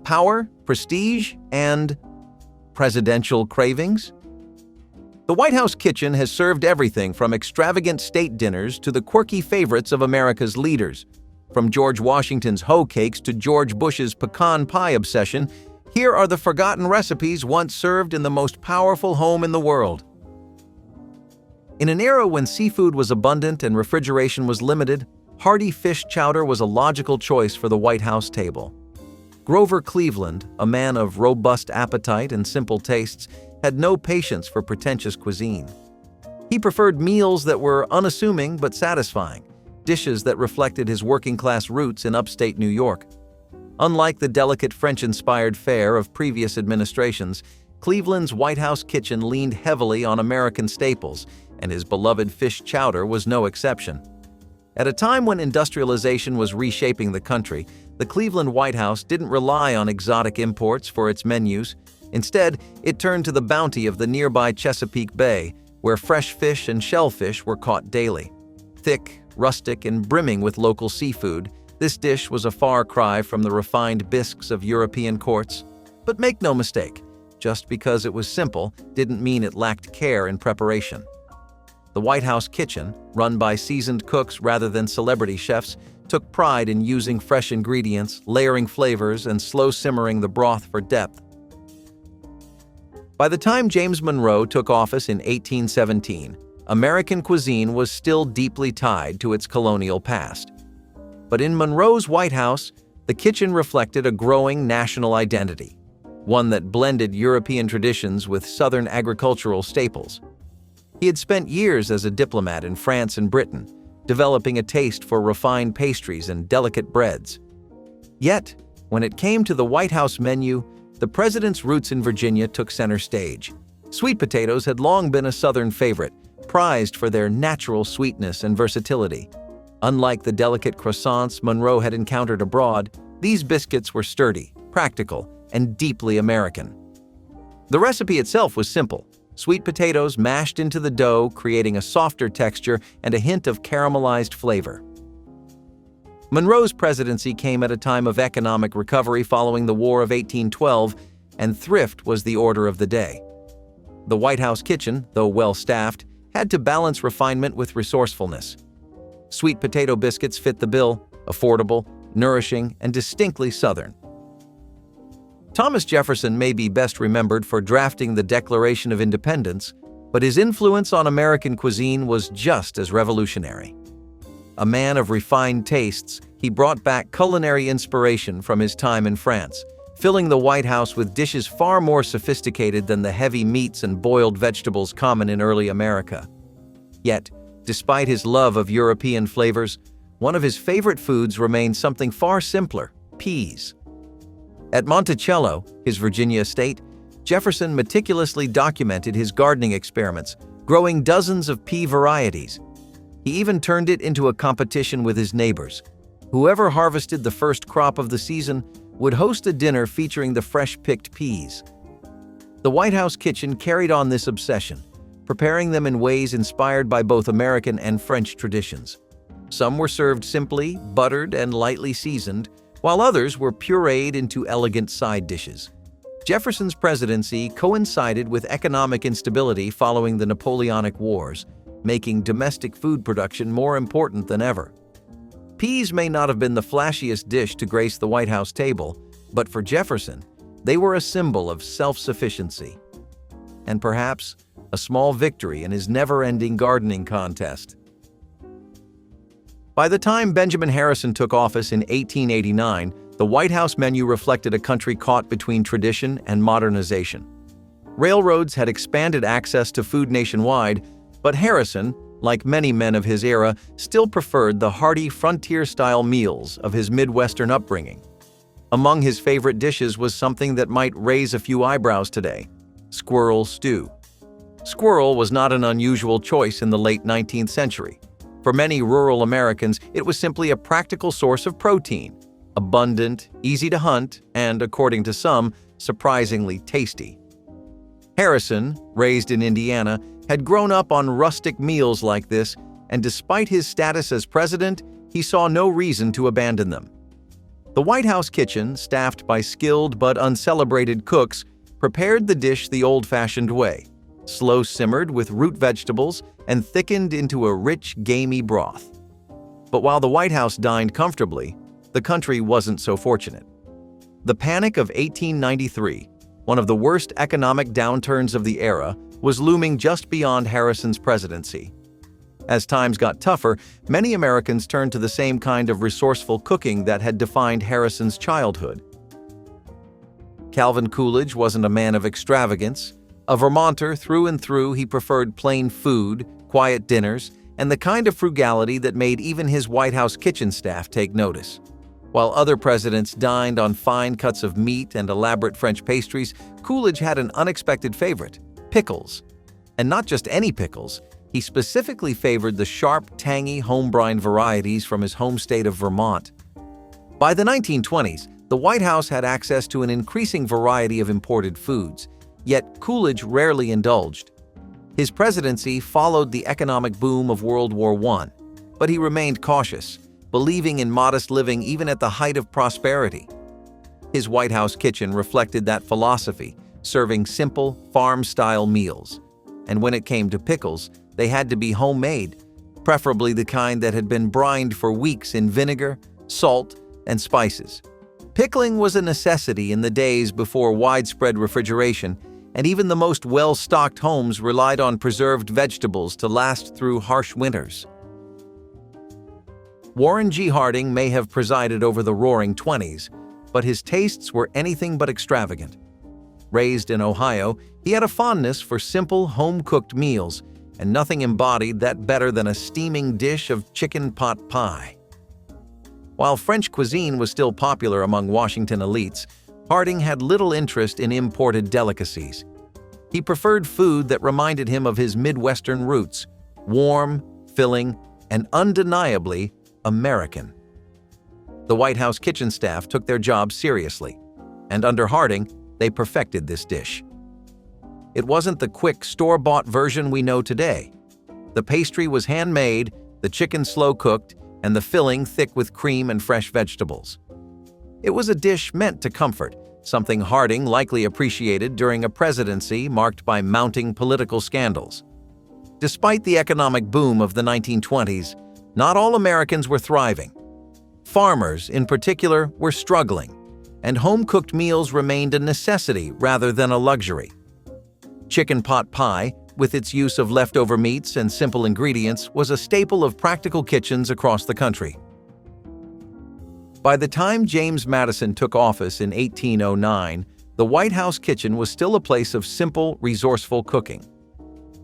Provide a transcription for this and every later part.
power, prestige, and presidential cravings? The White House kitchen has served everything from extravagant state dinners to the quirky favorites of America's leaders. From George Washington's hoe cakes to George Bush's pecan pie obsession, here are the forgotten recipes once served in the most powerful home in the world. In an era when seafood was abundant and refrigeration was limited, hearty fish chowder was a logical choice for the White House table. Grover Cleveland, a man of robust appetite and simple tastes, had no patience for pretentious cuisine. He preferred meals that were unassuming but satisfying, dishes that reflected his working-class roots in upstate New York. Unlike the delicate French-inspired fare of previous administrations, Cleveland's White House kitchen leaned heavily on American staples, and his beloved fish chowder was no exception. At a time when industrialization was reshaping the country, the Cleveland White House didn't rely on exotic imports for its menus. Instead, it turned to the bounty of the nearby Chesapeake Bay, where fresh fish and shellfish were caught daily. Thick, rustic, and brimming with local seafood, this dish was a far cry from the refined bisques of European courts. But make no mistake, just because it was simple didn't mean it lacked care in preparation. The White House kitchen, run by seasoned cooks rather than celebrity chefs, took pride in using fresh ingredients, layering flavors, and slow-simmering the broth for depth. By the time James Monroe took office in 1817, American cuisine was still deeply tied to its colonial past. But in Monroe's White House, the kitchen reflected a growing national identity, one that blended European traditions with Southern agricultural staples. He had spent years as a diplomat in France and Britain, developing a taste for refined pastries and delicate breads. Yet, when it came to the White House menu, the president's roots in Virginia took center stage. Sweet potatoes had long been a Southern favorite, prized for their natural sweetness and versatility. Unlike the delicate croissants Monroe had encountered abroad, these biscuits were sturdy, practical, and deeply American. The recipe itself was simple: sweet potatoes mashed into the dough, creating a softer texture and a hint of caramelized flavor. Monroe's presidency came at a time of economic recovery following the War of 1812, and thrift was the order of the day. The White House kitchen, though well-staffed, had to balance refinement with resourcefulness. Sweet potato biscuits fit the bill: affordable, nourishing, and distinctly Southern. Thomas Jefferson may be best remembered for drafting the Declaration of Independence, but his influence on American cuisine was just as revolutionary. A man of refined tastes, he brought back culinary inspiration from his time in France, filling the White House with dishes far more sophisticated than the heavy meats and boiled vegetables common in early America. Yet, despite his love of European flavors, one of his favorite foods remained something far simpler: peas. At Monticello, his Virginia estate, Jefferson meticulously documented his gardening experiments, growing dozens of pea varieties. He even turned it into a competition with his neighbors. Whoever harvested the first crop of the season would host a dinner featuring the fresh-picked peas. The White House kitchen carried on this obsession, preparing them in ways inspired by both American and French traditions. Some were served simply, buttered and lightly seasoned, while others were pureed into elegant side dishes. Jefferson's presidency coincided with economic instability following the Napoleonic Wars, making domestic food production more important than ever. Peas may not have been the flashiest dish to grace the White House table, but for Jefferson, they were a symbol of self-sufficiency. And perhaps a small victory in his never-ending gardening contest. By the time Benjamin Harrison took office in 1889, the White House menu reflected a country caught between tradition and modernization. Railroads had expanded access to food nationwide, but Harrison, like many men of his era, still preferred the hearty frontier-style meals of his Midwestern upbringing. Among his favorite dishes was something that might raise a few eyebrows today: squirrel stew. Squirrel was not an unusual choice in the late 19th century. For many rural Americans, it was simply a practical source of protein, abundant, easy to hunt, and, according to some, surprisingly tasty. Harrison, raised in Indiana, had grown up on rustic meals like this, and despite his status as president, he saw no reason to abandon them. The White House kitchen, staffed by skilled but uncelebrated cooks, prepared the dish the old-fashioned way, slow-simmered with root vegetables and thickened into a rich, gamey broth. But while the White House dined comfortably, the country wasn't so fortunate. The Panic of 1893, one of the worst economic downturns of the era, was looming just beyond Harrison's presidency. As times got tougher, many Americans turned to the same kind of resourceful cooking that had defined Harrison's childhood. Calvin Coolidge wasn't a man of extravagance. A Vermonter through and through, he preferred plain food, quiet dinners, and the kind of frugality that made even his White House kitchen staff take notice. While other presidents dined on fine cuts of meat and elaborate French pastries, Coolidge had an unexpected favorite: pickles. And not just any pickles. He specifically favored the sharp, tangy, home-brined varieties from his home state of Vermont. By the 1920s, the White House had access to an increasing variety of imported foods, yet Coolidge rarely indulged. His presidency followed the economic boom of World War I, but he remained cautious, believing in modest living even at the height of prosperity. His White House kitchen reflected that philosophy, serving simple, farm-style meals. And when it came to pickles, they had to be homemade, preferably the kind that had been brined for weeks in vinegar, salt, and spices. Pickling was a necessity in the days before widespread refrigeration, and even the most well-stocked homes relied on preserved vegetables to last through harsh winters. Warren G. Harding may have presided over the Roaring Twenties, but his tastes were anything but extravagant. Raised in Ohio, he had a fondness for simple, home-cooked meals, and nothing embodied that better than a steaming dish of chicken pot pie. While French cuisine was still popular among Washington elites, Harding had little interest in imported delicacies. He preferred food that reminded him of his Midwestern roots, warm, filling, and undeniably American. The White House kitchen staff took their job seriously, and under Harding, they perfected this dish. It wasn't the quick, store-bought version we know today. The pastry was handmade, the chicken slow-cooked, and the filling thick with cream and fresh vegetables. It was a dish meant to comfort, something Harding likely appreciated during a presidency marked by mounting political scandals. Despite the economic boom of the 1920s, not all Americans were thriving. Farmers, in particular, were struggling, and home-cooked meals remained a necessity rather than a luxury. Chicken pot pie, with its use of leftover meats and simple ingredients, was a staple of practical kitchens across the country. By the time James Madison took office in 1809, the White House kitchen was still a place of simple, resourceful cooking.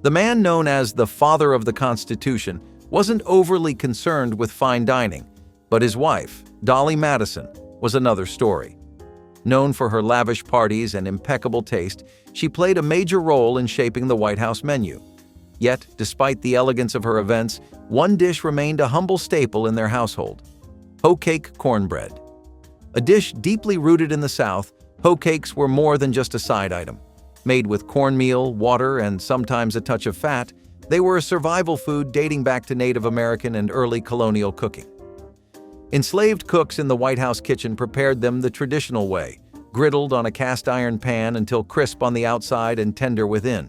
The man known as the Father of the Constitution wasn't overly concerned with fine dining, but his wife, Dolly Madison, was another story. Known for her lavish parties and impeccable taste, she played a major role in shaping the White House menu. Yet, despite the elegance of her events, one dish remained a humble staple in their household: hoe cake cornbread. A dish deeply rooted in the South, hoe cakes were more than just a side item. Made with cornmeal, water, and sometimes a touch of fat, they were a survival food dating back to Native American and early colonial cooking. Enslaved cooks in the White House kitchen prepared them the traditional way, griddled on a cast-iron pan until crisp on the outside and tender within.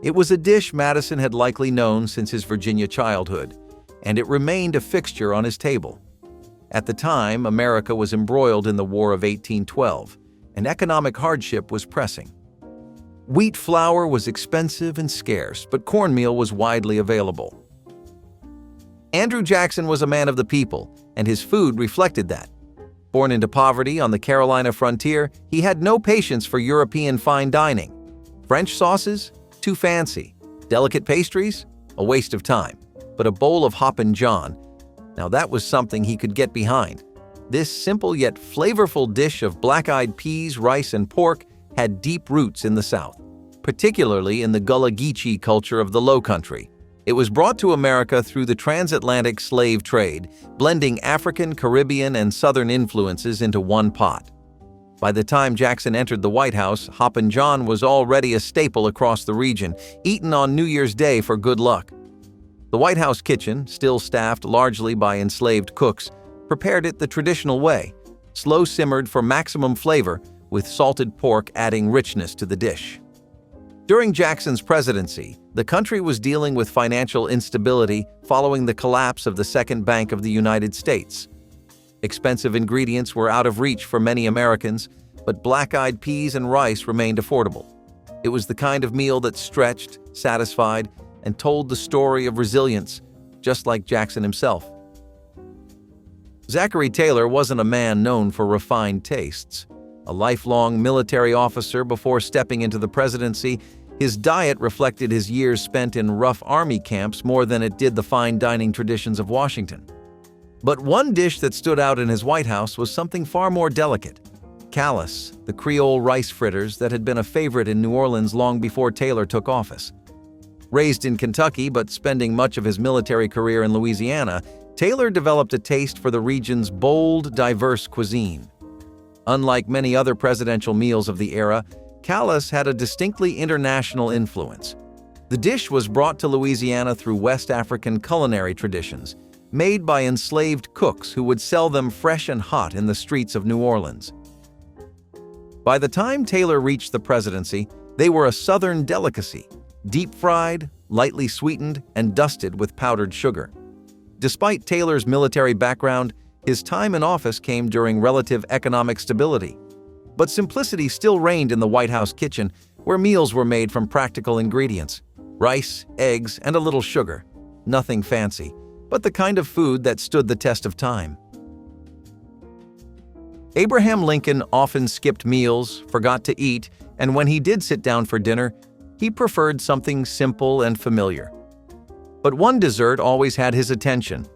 It was a dish Madison had likely known since his Virginia childhood, and it remained a fixture on his table. At the time, America was embroiled in the War of 1812, and economic hardship was pressing. Wheat flour was expensive and scarce, but cornmeal was widely available. Andrew Jackson was a man of the people, and his food reflected that. Born into poverty on the Carolina frontier, he had no patience for European fine dining. French sauces? Too fancy. Delicate pastries? A waste of time. But a bowl of Hoppin' John? Now that was something he could get behind. This simple yet flavorful dish of black-eyed peas, rice, and pork had deep roots in the South, particularly in the Gullah Geechee culture of the Low Country. It was brought to America through the transatlantic slave trade, blending African, Caribbean, and Southern influences into one pot. By the time Jackson entered the White House, Hoppin' John was already a staple across the region, eaten on New Year's Day for good luck. The White House kitchen, still staffed largely by enslaved cooks, prepared it the traditional way: slow-simmered for maximum flavor, with salted pork adding richness to the dish. During Jackson's presidency, the country was dealing with financial instability following the collapse of the Second Bank of the United States. Expensive ingredients were out of reach for many Americans, but black-eyed peas and rice remained affordable. It was the kind of meal that stretched, satisfied, and told the story of resilience, just like Jackson himself. Zachary Taylor wasn't a man known for refined tastes. A lifelong military officer before stepping into the presidency, his diet reflected his years spent in rough army camps more than it did the fine dining traditions of Washington. But one dish that stood out in his White House was something far more delicate: callus, the Creole rice fritters that had been a favorite in New Orleans long before Taylor took office. Raised in Kentucky but spending much of his military career in Louisiana, Taylor developed a taste for the region's bold, diverse cuisine. Unlike many other presidential meals of the era, callus had a distinctly international influence. The dish was brought to Louisiana through West African culinary traditions, made by enslaved cooks who would sell them fresh and hot in the streets of New Orleans. By the time Taylor reached the presidency, they were a Southern delicacy, deep-fried, lightly sweetened, and dusted with powdered sugar. Despite Taylor's military background, his time in office came during relative economic stability. But simplicity still reigned in the White House kitchen, where meals were made from practical ingredients: rice, eggs, and a little sugar. Nothing fancy, but the kind of food that stood the test of time. Abraham Lincoln often skipped meals, forgot to eat, and when he did sit down for dinner, he preferred something simple and familiar. But one dessert always had his attention: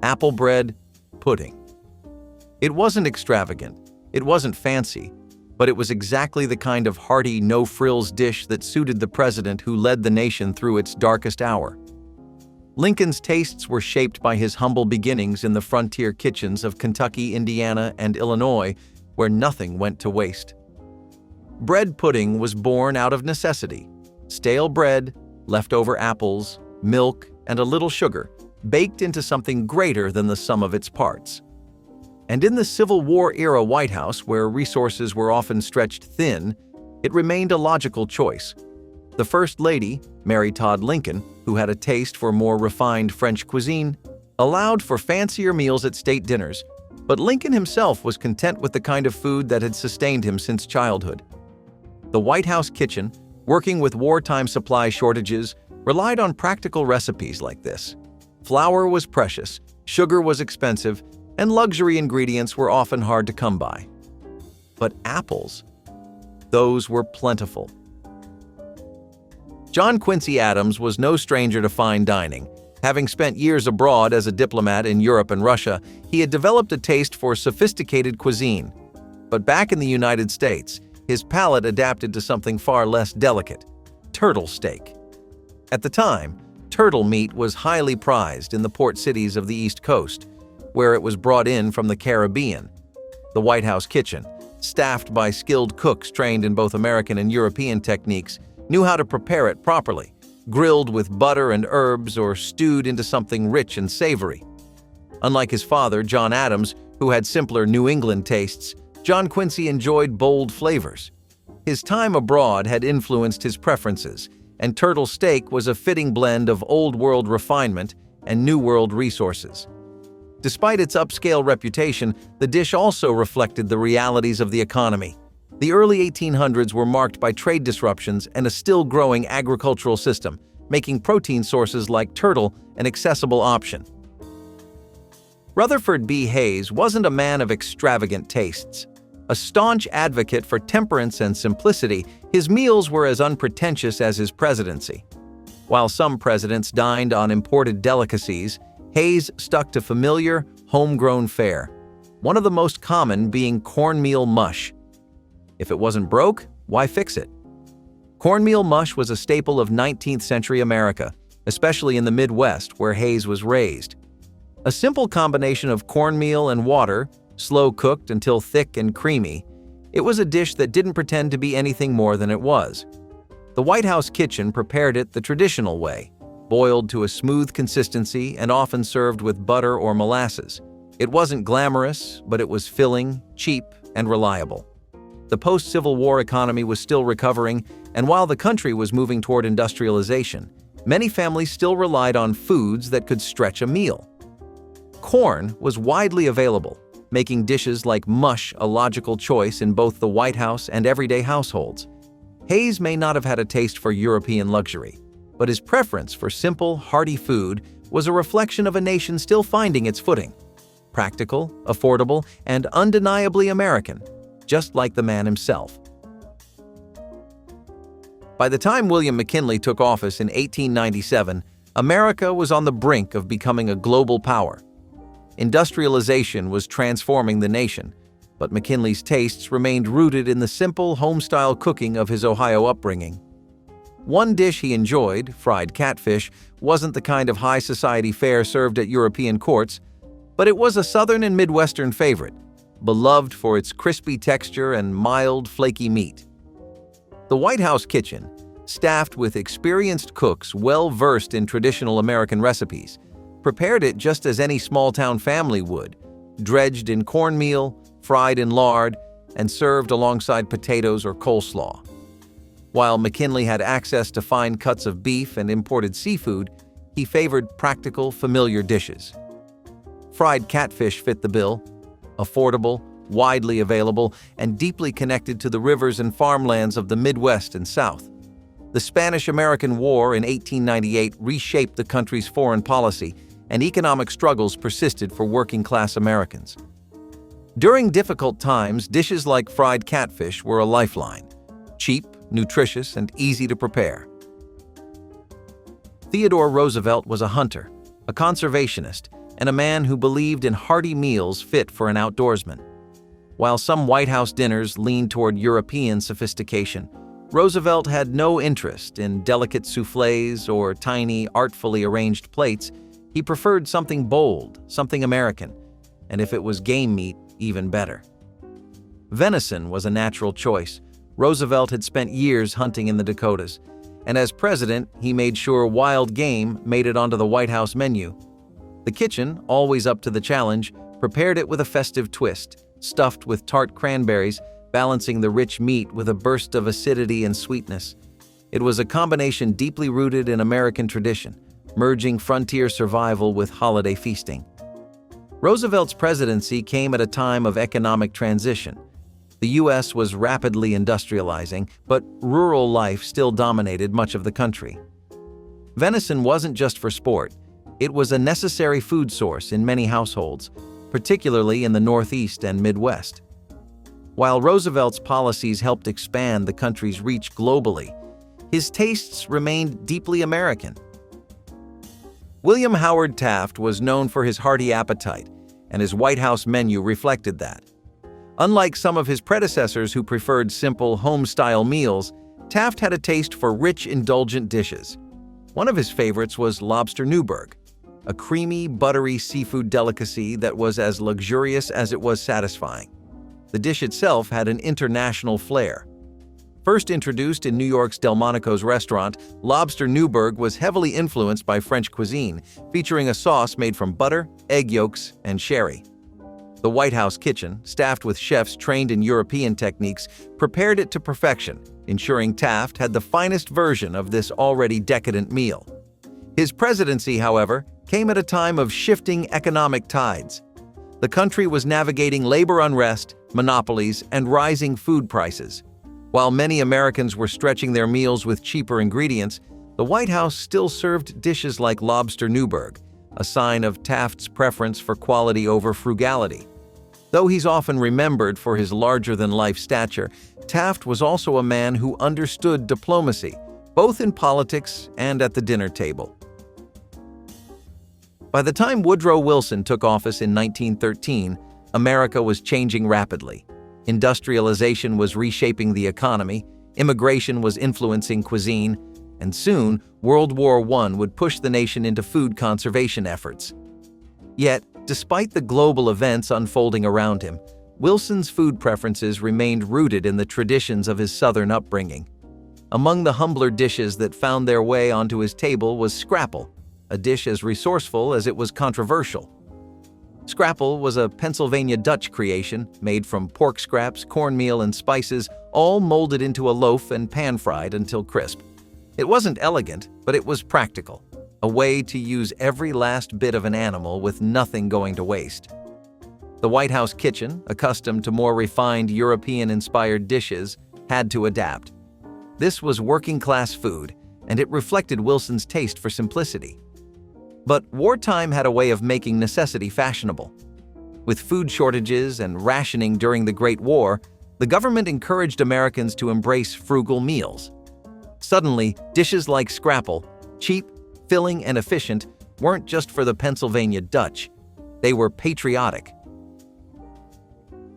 apple bread pudding. It wasn't extravagant, it wasn't fancy, but it was exactly the kind of hearty, no-frills dish that suited the president who led the nation through its darkest hour. Lincoln's tastes were shaped by his humble beginnings in the frontier kitchens of Kentucky, Indiana, and Illinois, where nothing went to waste. Bread pudding was born out of necessity: stale bread, leftover apples, milk, and a little sugar, baked into something greater than the sum of its parts. And in the Civil War-era White House, where resources were often stretched thin, it remained a logical choice. The First Lady, Mary Todd Lincoln, who had a taste for more refined French cuisine, allowed for fancier meals at state dinners, but Lincoln himself was content with the kind of food that had sustained him since childhood. The White House kitchen, working with wartime supply shortages, relied on practical recipes like this. Flour was precious, sugar was expensive, and luxury ingredients were often hard to come by. But apples, those were plentiful. John Quincy Adams was no stranger to fine dining. Having spent years abroad as a diplomat in Europe and Russia, he had developed a taste for sophisticated cuisine. But back in the United States, his palate adapted to something far less delicate: turtle steak. At the time, turtle meat was highly prized in the port cities of the East Coast, where it was brought in from the Caribbean. The White House kitchen, staffed by skilled cooks trained in both American and European techniques, knew how to prepare it properly: grilled with butter and herbs or stewed into something rich and savory. Unlike his father, John Adams, who had simpler New England tastes, John Quincy enjoyed bold flavors. His time abroad had influenced his preferences, and turtle steak was a fitting blend of old-world refinement and new-world resources. Despite its upscale reputation, the dish also reflected the realities of the economy. The early 1800s were marked by trade disruptions and a still-growing agricultural system, making protein sources like turtle an accessible option. Rutherford B. Hayes wasn't a man of extravagant tastes. A staunch advocate for temperance and simplicity, his meals were as unpretentious as his presidency. While some presidents dined on imported delicacies, Hayes stuck to familiar, homegrown fare, one of the most common being cornmeal mush. If it wasn't broke, why fix it? Cornmeal mush was a staple of 19th century America, especially in the Midwest where Hayes was raised. A simple combination of cornmeal and water, slow cooked until thick and creamy, it was a dish that didn't pretend to be anything more than it was. The White House kitchen prepared it the traditional way, boiled to a smooth consistency and often served with butter or molasses. It wasn't glamorous, but it was filling, cheap, and reliable. The post-Civil War economy was still recovering, and while the country was moving toward industrialization, many families still relied on foods that could stretch a meal. Corn was widely available, making dishes like mush a logical choice in both the White House and everyday households. Hayes may not have had a taste for European luxury, but his preference for simple, hearty food was a reflection of a nation still finding its footing. Practical, affordable, and undeniably American, just like the man himself. By the time William McKinley took office in 1897, America was on the brink of becoming a global power. Industrialization was transforming the nation, but McKinley's tastes remained rooted in the simple, home-style cooking of his Ohio upbringing. One dish he enjoyed, fried catfish, wasn't the kind of high society fare served at European courts, but it was a Southern and Midwestern favorite, beloved for its crispy texture and mild, flaky meat. The White House kitchen, staffed with experienced cooks well-versed in traditional American recipes, prepared it just as any small-town family would, dredged in cornmeal, fried in lard, and served alongside potatoes or coleslaw. While McKinley had access to fine cuts of beef and imported seafood, he favored practical, familiar dishes. Fried catfish fit the bill, affordable, widely available, and deeply connected to the rivers and farmlands of the Midwest and South. The Spanish-American War in 1898 reshaped the country's foreign policy, and economic struggles persisted for working-class Americans. During difficult times, dishes like fried catfish were a lifeline, cheap, nutritious, and easy to prepare. Theodore Roosevelt was a hunter, a conservationist, and a man who believed in hearty meals fit for an outdoorsman. While some White House dinners leaned toward European sophistication, Roosevelt had no interest in delicate soufflés or tiny, artfully arranged plates. He preferred something bold, something American, and if it was game meat, even better. Venison was a natural choice. Roosevelt had spent years hunting in the Dakotas, and as president, he made sure wild game made it onto the White House menu. The kitchen, always up to the challenge, prepared it with a festive twist, stuffed with tart cranberries, balancing the rich meat with a burst of acidity and sweetness. It was a combination deeply rooted in American tradition, merging frontier survival with holiday feasting. Roosevelt's presidency came at a time of economic transition. The U.S. was rapidly industrializing, but rural life still dominated much of the country. Venison wasn't just for sport. It was a necessary food source in many households, particularly in the Northeast and Midwest. While Roosevelt's policies helped expand the country's reach globally, his tastes remained deeply American. William Howard Taft was known for his hearty appetite, and his White House menu reflected that. Unlike some of his predecessors who preferred simple, home-style meals, Taft had a taste for rich, indulgent dishes. One of his favorites was lobster Newburg, a creamy, buttery seafood delicacy that was as luxurious as it was satisfying. The dish itself had an international flair. First introduced in New York's Delmonico's restaurant, lobster Newburg was heavily influenced by French cuisine, featuring a sauce made from butter, egg yolks, and sherry. The White House kitchen, staffed with chefs trained in European techniques, prepared it to perfection, ensuring Taft had the finest version of this already decadent meal. His presidency, however, came at a time of shifting economic tides. The country was navigating labor unrest, monopolies, and rising food prices. While many Americans were stretching their meals with cheaper ingredients, the White House still served dishes like lobster Newburg, a sign of Taft's preference for quality over frugality. Though he's often remembered for his larger-than-life stature, Taft was also a man who understood diplomacy, both in politics and at the dinner table. By the time Woodrow Wilson took office in 1913, America was changing rapidly. Industrialization was reshaping the economy, immigration was influencing cuisine, and soon, World War I would push the nation into food conservation efforts. Yet, despite the global events unfolding around him, Wilson's food preferences remained rooted in the traditions of his Southern upbringing. Among the humbler dishes that found their way onto his table was scrapple, a dish as resourceful as it was controversial. Scrapple was a Pennsylvania Dutch creation made from pork scraps, cornmeal, and spices, all molded into a loaf and pan-fried until crisp. It wasn't elegant, but it was practical, a way to use every last bit of an animal with nothing going to waste. The White House kitchen, accustomed to more refined European-inspired dishes, had to adapt. This was working-class food, and it reflected Wilson's taste for simplicity. But wartime had a way of making necessity fashionable. With food shortages and rationing during the Great War, the government encouraged Americans to embrace frugal meals. Suddenly, dishes like scrapple, cheap, filling, and efficient, weren't just for the Pennsylvania Dutch. They were patriotic.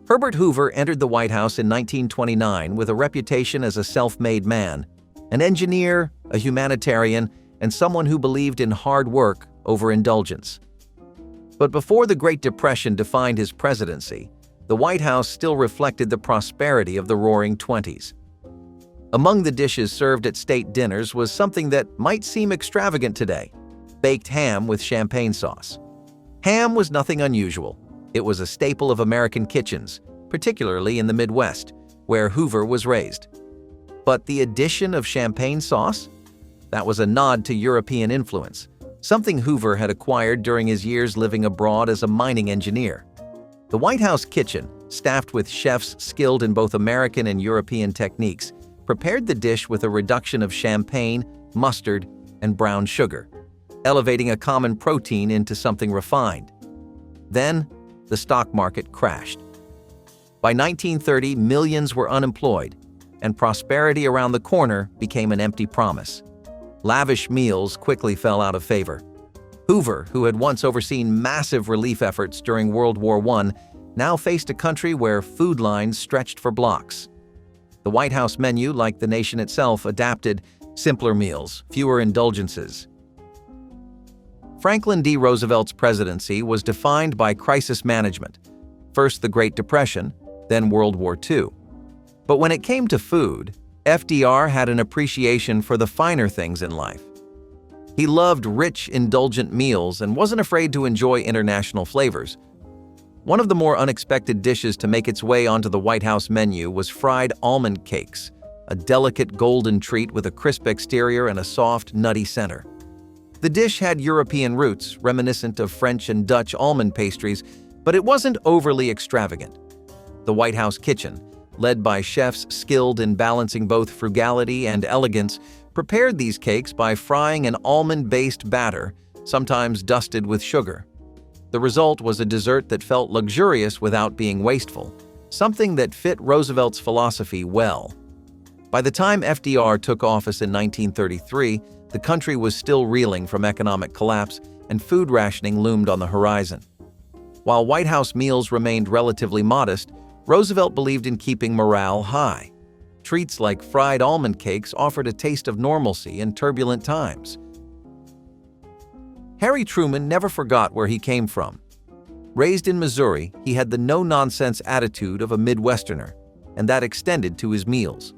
Herbert Hoover entered the White House in 1929 with a reputation as a self-made man, an engineer, a humanitarian, and someone who believed in hard work over indulgence. But before the Great Depression defined his presidency, the White House still reflected the prosperity of the Roaring Twenties. Among the dishes served at state dinners was something that might seem extravagant today: baked ham with champagne sauce. Ham was nothing unusual. It was a staple of American kitchens, particularly in the Midwest, where Hoover was raised. But the addition of champagne sauce? That was a nod to European influence, something Hoover had acquired during his years living abroad as a mining engineer. The White House kitchen, staffed with chefs skilled in both American and European techniques, prepared the dish with a reduction of champagne, mustard, and brown sugar, elevating a common protein into something refined. Then, the stock market crashed. By 1930, millions were unemployed, and prosperity around the corner became an empty promise. Lavish meals quickly fell out of favor. Hoover, who had once overseen massive relief efforts during World War I, now faced a country where food lines stretched for blocks. The White House menu, like the nation itself, adapted: simpler meals, fewer indulgences. Franklin D. Roosevelt's presidency was defined by crisis management, first the Great Depression, then World War II. But when it came to food, FDR had an appreciation for the finer things in life. He loved rich, indulgent meals and wasn't afraid to enjoy international flavors. One of the more unexpected dishes to make its way onto the White House menu was fried almond cakes, a delicate golden treat with a crisp exterior and a soft, nutty center. The dish had European roots, reminiscent of French and Dutch almond pastries, but it wasn't overly extravagant. The White House kitchen, led by chefs skilled in balancing both frugality and elegance, prepared these cakes by frying an almond-based batter, sometimes dusted with sugar. The result was a dessert that felt luxurious without being wasteful, something that fit Roosevelt's philosophy well. By the time FDR took office in 1933, the country was still reeling from economic collapse, and food rationing loomed on the horizon. While White House meals remained relatively modest, Roosevelt believed in keeping morale high. Treats like fried almond cakes offered a taste of normalcy in turbulent times. Harry Truman never forgot where he came from. Raised in Missouri, he had the no-nonsense attitude of a Midwesterner, and that extended to his meals.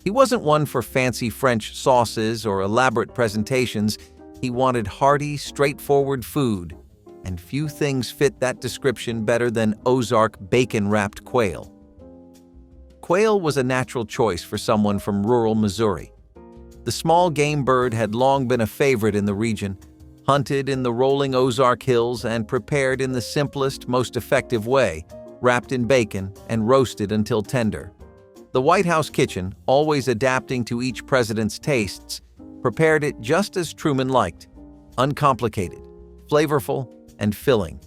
He wasn't one for fancy French sauces or elaborate presentations. He wanted hearty, straightforward food, and few things fit that description better than Ozark bacon-wrapped quail. Quail was a natural choice for someone from rural Missouri. The small game bird had long been a favorite in the region, hunted in the rolling Ozark Hills and prepared in the simplest, most effective way, wrapped in bacon and roasted until tender. The White House kitchen, always adapting to each president's tastes, prepared it just as Truman liked: uncomplicated, flavorful, and filling.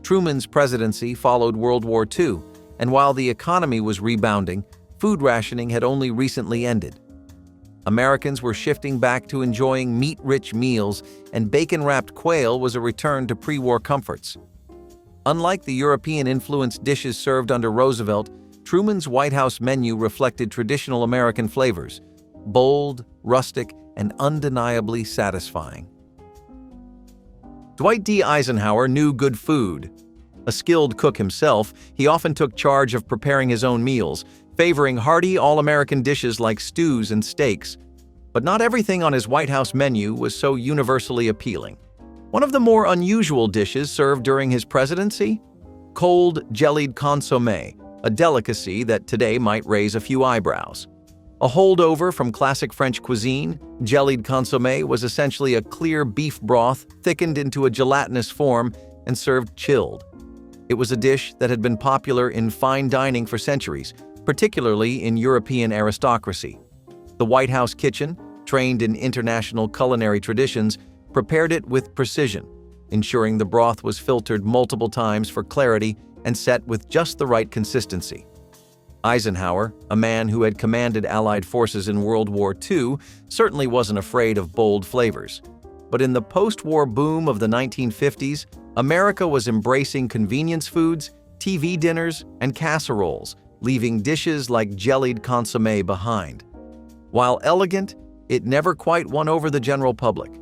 Truman's presidency followed World War II, and while the economy was rebounding, food rationing had only recently ended. Americans were shifting back to enjoying meat-rich meals, and bacon-wrapped quail was a return to pre-war comforts. Unlike the European-influenced dishes served under Roosevelt, Truman's White House menu reflected traditional American flavors: bold, rustic, and undeniably satisfying. Dwight D. Eisenhower knew good food. A skilled cook himself, he often took charge of preparing his own meals, favoring hearty, all-American dishes like stews and steaks. But not everything on his White House menu was so universally appealing. One of the more unusual dishes served during his presidency? Cold, jellied consommé, a delicacy that today might raise a few eyebrows. A holdover from classic French cuisine, jellied consommé was essentially a clear beef broth thickened into a gelatinous form and served chilled. It was a dish that had been popular in fine dining for centuries, particularly in European aristocracy. The White House kitchen, trained in international culinary traditions, prepared it with precision, ensuring the broth was filtered multiple times for clarity and set with just the right consistency. Eisenhower, a man who had commanded Allied forces in World War II, certainly wasn't afraid of bold flavors. But in the post-war boom of the 1950s, America was embracing convenience foods, TV dinners, and casseroles, leaving dishes like jellied consommé behind. While elegant, it never quite won over the general public.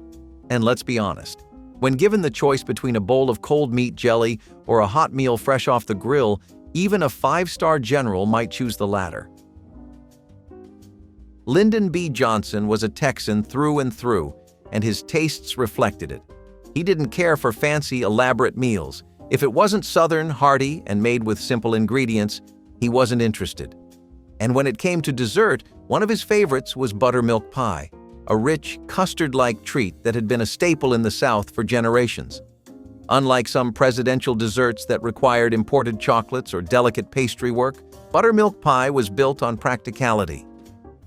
And let's be honest, when given the choice between a bowl of cold meat jelly or a hot meal fresh off the grill, even a five-star general might choose the latter. Lyndon B. Johnson was a Texan through and through, and his tastes reflected it. He didn't care for fancy, elaborate meals. If it wasn't Southern, hearty, and made with simple ingredients, he wasn't interested. And when it came to dessert, one of his favorites was buttermilk pie, a rich, custard-like treat that had been a staple in the South for generations. Unlike some presidential desserts that required imported chocolates or delicate pastry work, buttermilk pie was built on practicality.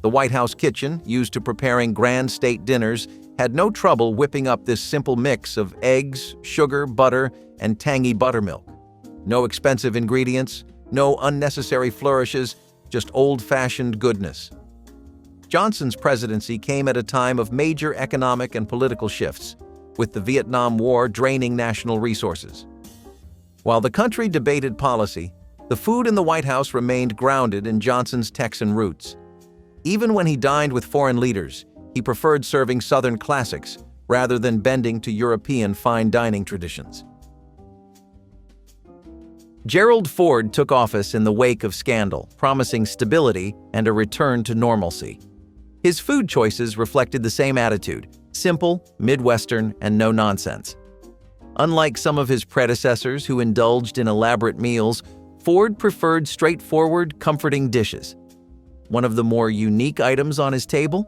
The White House kitchen, used to preparing grand state dinners, had no trouble whipping up this simple mix of eggs, sugar, butter, and tangy buttermilk. No expensive ingredients, no unnecessary flourishes, just old-fashioned goodness. Johnson's presidency came at a time of major economic and political shifts, with the Vietnam War draining national resources. While the country debated policy, the food in the White House remained grounded in Johnson's Texan roots. Even when he dined with foreign leaders, he preferred serving Southern classics rather than bending to European fine dining traditions. Gerald Ford took office in the wake of scandal, promising stability and a return to normalcy. His food choices reflected the same attitude: simple, Midwestern, and no nonsense. Unlike some of his predecessors who indulged in elaborate meals, Ford preferred straightforward, comforting dishes. One of the more unique items on his table?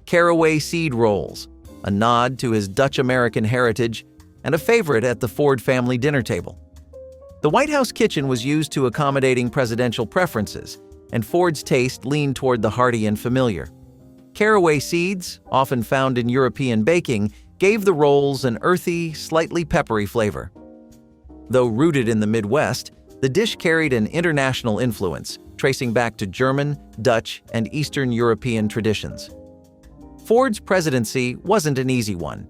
Caraway seed rolls, a nod to his Dutch-American heritage and a favorite at the Ford family dinner table. The White House kitchen was used to accommodating presidential preferences, and Ford's taste leaned toward the hearty and familiar. Caraway seeds, often found in European baking, gave the rolls an earthy, slightly peppery flavor. Though rooted in the Midwest, the dish carried an international influence, tracing back to German, Dutch, and Eastern European traditions. Ford's presidency wasn't an easy one.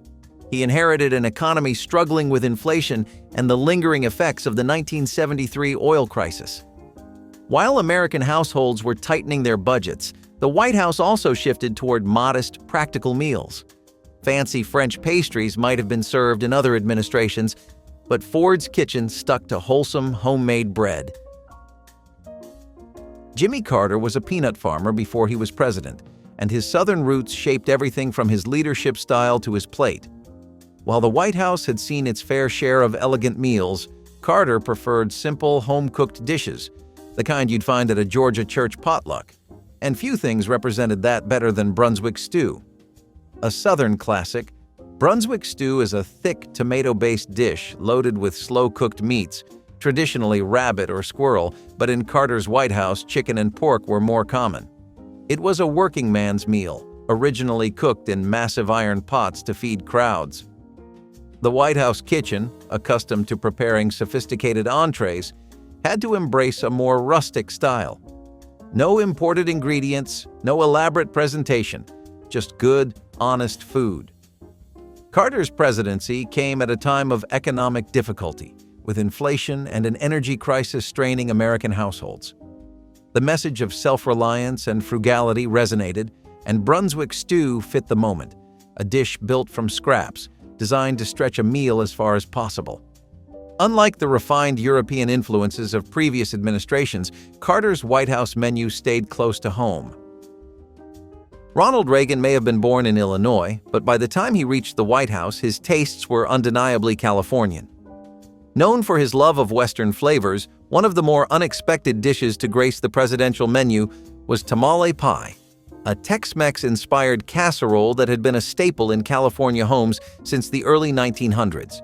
He inherited an economy struggling with inflation and the lingering effects of the 1973 oil crisis. While American households were tightening their budgets, the White House also shifted toward modest, practical meals. Fancy French pastries might have been served in other administrations, but Ford's kitchen stuck to wholesome, homemade bread. Jimmy Carter was a peanut farmer before he was president, and his Southern roots shaped everything from his leadership style to his plate. While the White House had seen its fair share of elegant meals, Carter preferred simple, home-cooked dishes, the kind you'd find at a Georgia church potluck. And few things represented that better than Brunswick stew. A Southern classic, Brunswick stew is a thick, tomato-based dish loaded with slow-cooked meats, traditionally rabbit or squirrel, but in Carter's White House, chicken and pork were more common. It was a working man's meal, originally cooked in massive iron pots to feed crowds. The White House kitchen, accustomed to preparing sophisticated entrees, had to embrace a more rustic style. No imported ingredients, no elaborate presentation, just good, honest food. Carter's presidency came at a time of economic difficulty, with inflation and an energy crisis straining American households. The message of self-reliance and frugality resonated, and Brunswick stew fit the moment, a dish built from scraps, designed to stretch a meal as far as possible. Unlike the refined European influences of previous administrations, Carter's White House menu stayed close to home. Ronald Reagan may have been born in Illinois, but by the time he reached the White House, his tastes were undeniably Californian. Known for his love of Western flavors, one of the more unexpected dishes to grace the presidential menu was tamale pie, a Tex-Mex-inspired casserole that had been a staple in California homes since the early 1900s.